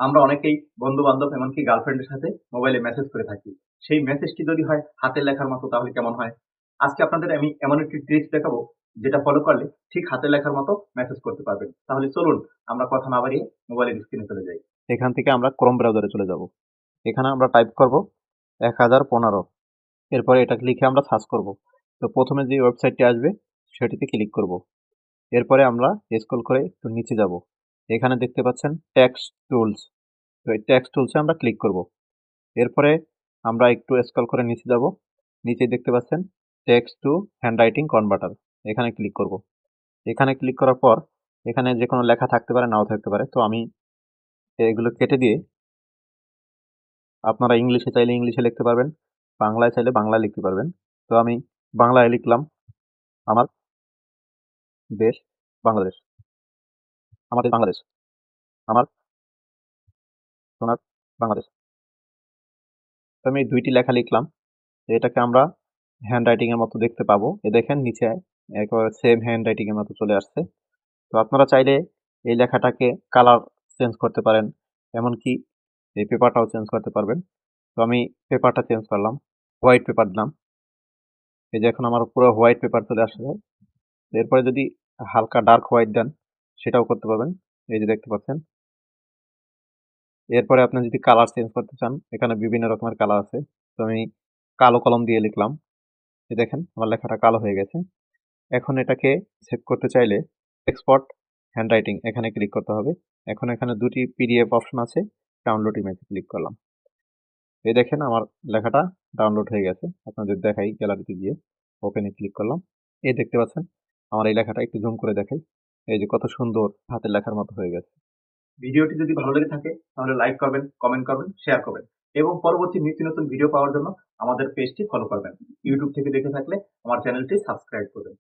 আমরা অনেকেই বন্ধু-বান্ধব এমনকি গার্লফ্রেন্ডের সাথে মোবাইলে মেসেজ করে থাকি। সেই মেসেজটি যদি হয় হাতের লেখার মতো তাহলে কেমন হয়? আজকে আপনাদের আমি এমন একটি ট্রিক্স দেখাবো যেটা ফলো করলে ঠিক হাতের লেখার মতো মেসেজ করতে পারবেন। তাহলে চলুন আমরা কথা না বাড়িয়ে মোবাইলের স্ক্রিনে চলে যাই। এখান থেকে আমরা ক্রোম ব্রাউজারে চলে যাব। এখানে আমরা টাইপ করব 1015। এরপরে এটাকে লিখে আমরা সার্চ করব। তো প্রথমে যে ওয়েবসাইটটি আসবে সেটিতে ক্লিক করব। এরপরে আমরা স্ক্রল করে একটু নিচে যাব। এখানে দেখতে পাচ্ছেন টেক্সট টুলস। তো এই টেক্সট টুলসে আমরা ক্লিক করব। এরপরে আমরা একটু স্ক্রল করে নিচে যাব। নিচে দেখতে পাচ্ছেন টেক্সট টু হ্যান্ডরাইটিং কনভার্টার। এখানে ক্লিক করব। এখানে ক্লিক করার পর এখানে যে কোনো লেখা থাকতে পারে নাও থাকতে পারে। তো আমি এগুলো কেটে দিয়ে আপনারা ইংলিশে চাইলে ইংলিশে লিখতে পারবেন, বাংলায় চাইলে বাংলায় লিখতে পারবেন। তো আমি বাংলায় লিখলাম আমার দেশ বাংলাদেশ, আমাদের বাংলাদেশ, আমার সোনার বাংলাদেশ। তো আমি এই ২ টি লেখা লিখলাম। এটাকে আমরা হ্যান্ডরাইটিং এর মতো দেখতে পাবো। দেখেন নিচে একেবারে সেম হ্যান্ডরাইটিং এর মতো চলে আসছে। তো আপনারা চাইলে এই লেখাটাকে কালার চেঞ্জ করতে পারেন, এমনকি এই পেপারটাও চেঞ্জ করতে পারবেন। তো আমি পেপারটা চেঞ্জ করলাম, হোয়াইট পেপার দিলাম। এই যে এখন আমার পুরো হোয়াইট পেপার চলে আসছে। এরপরে যদি হালকা ডার্ক হোয়াইট দেন সেটাও করতে পারবেন। এই যে দেখতে পাচ্ছেন। এরপরে আপনি যদি কালার চেঞ্জ করতে চান এখানে বিভিন্ন রকমের কালার আছে। তো আমি কালো কলম দিয়ে লিখলাম। এই দেখেন আমার লেখাটা কালো হয়ে গেছে। এখন এটাকে সেভ করতে চাইলে এক্সপোর্ট হ্যান্ডরাইটিং এখানে ক্লিক করতে হবে। এখন এখানে ২ টি পিডিএফ অপশন আছে। ডাউনলোড ইমেজে ক্লিক করলাম। এই দেখেন আমার লেখাটা ডাউনলোড হয়ে গেছে। আপনাদের দেখাই গ্যালারিতে গিয়ে ওপেনে ক্লিক করলাম। এই দেখতে পাচ্ছেন আমার এই লেখাটা একটু জুম করে দেখাই। এই যে কত সুন্দর হাতের লেখার মতো হয়ে গেছে। ভিডিওটি যদি ভালো লেগে থাকে তাহলে লাইক করবেন, কমেন্ট করবেন, শেয়ার করবেন এবং পরবর্তী নিত্য নতুন ভিডিও পাওয়ার জন্য আমাদের পেজটি ফলো করবেন। ইউটিউব থেকে দেখে থাকলে আমার চ্যানেলটি সাবস্ক্রাইব করবেন।